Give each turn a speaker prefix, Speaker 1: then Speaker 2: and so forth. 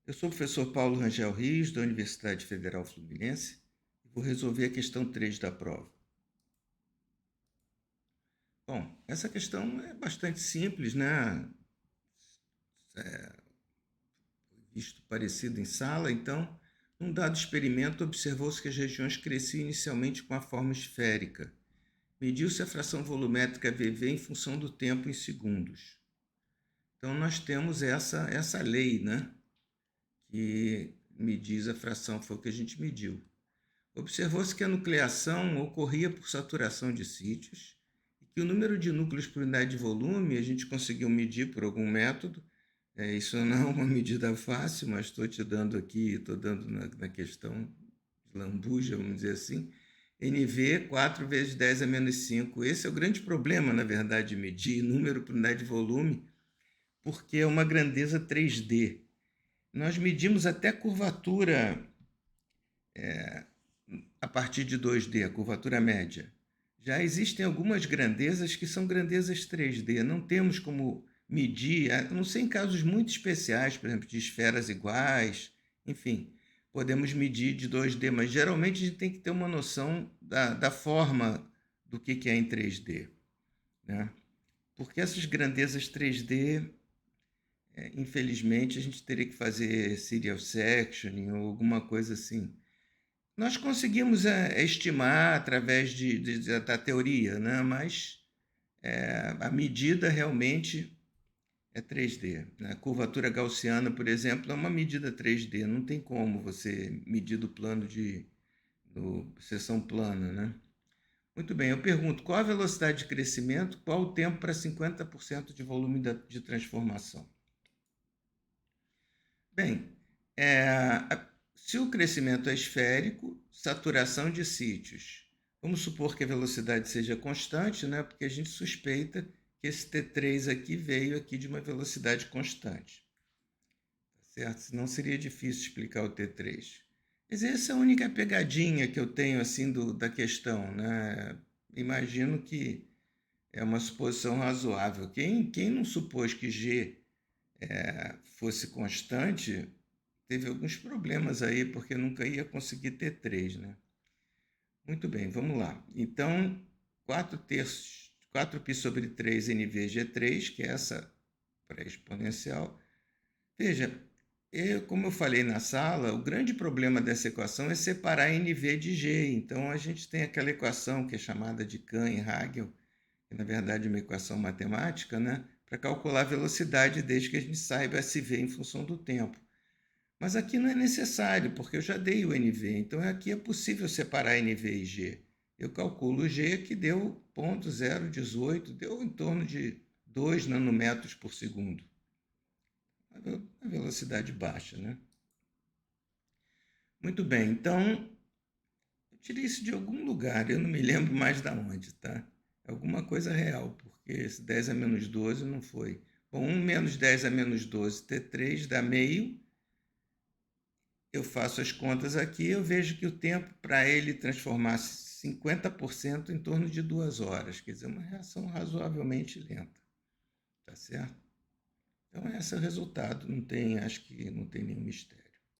Speaker 1: Eu sou o professor Paulo Rangel Rios, da Universidade Federal Fluminense, e vou resolver a questão 3 da prova. Bom, essa questão é bastante simples, né? Visto parecido em sala, então, num dado experimento, observou-se que as regiões cresciam inicialmente com a forma esférica. Mediu-se a fração volumétrica VV em função do tempo em segundos. Então, nós temos essa lei, né? Que me diz a fração, foi o que a gente mediu. Observou-se que a nucleação ocorria por saturação de sítios e que o número de núcleos por unidade de volume a gente conseguiu medir por algum método. Isso não é uma medida fácil, mas estou te dando aqui, estou dando na questão de lambuja, vamos dizer assim. NV 4 vezes 10 a menos 5. Esse é o grande problema, na verdade, de medir número por unidade de volume, porque é uma grandeza 3D. Nós medimos até curvatura a partir de 2D, a curvatura média. Já existem algumas grandezas que são grandezas 3D, não temos como medir, a não ser em casos muito especiais, por exemplo, de esferas iguais, enfim, podemos medir de 2D, mas geralmente a gente tem que ter uma noção da forma do que é em 3D, né? Porque essas grandezas 3D, infelizmente, a gente teria que fazer serial sectioning ou alguma coisa assim. Nós conseguimos estimar através da teoria, né? Mas a medida realmente é 3D. Né? A curvatura gaussiana, por exemplo, é uma medida 3D. Não tem como você medir do plano do seção plana. Né? Muito bem, eu pergunto, qual a velocidade de crescimento, qual o tempo para 50% de volume de transformação? Bem, se o crescimento é esférico, saturação de sítios. Vamos supor que a velocidade seja constante, né? Porque a gente suspeita que esse T3 aqui veio aqui de uma velocidade constante. Tá certo? Senão seria difícil explicar o T3. Mas essa é a única pegadinha que eu tenho assim da questão, né? Imagino que é uma suposição razoável. Quem não supôs que G fosse constante teve alguns problemas aí, porque nunca ia conseguir ter 3, né? Muito bem, vamos lá. Então, 4 terços, 4π sobre 3 NVG3, que é essa pré-exponencial. Veja, como eu falei na sala, o grande problema dessa equação é separar NV de G. Então, a gente tem aquela equação que é chamada de Kahn e Hagel, que na verdade é uma equação matemática, né? Para calcular a velocidade, desde que a gente saiba se v em função do tempo. Mas aqui não é necessário, porque eu já dei o NV, então aqui é possível separar NV e G. Eu calculo o G, que deu 0,018, deu em torno de 2 nanômetros por segundo. Uma velocidade baixa, né? Muito bem, então eu tirei isso de algum lugar, eu não me lembro mais de onde, tá? É alguma coisa real, porque esse 10 a menos 12 não foi. Bom, 1 menos 10 a menos 12, T3 dá meio. Eu faço as contas aqui, eu vejo que o tempo para ele transformar 50% em torno de 2 horas, quer dizer, uma reação razoavelmente lenta, tá certo? Então, esse é o resultado, acho que não tem nenhum mistério.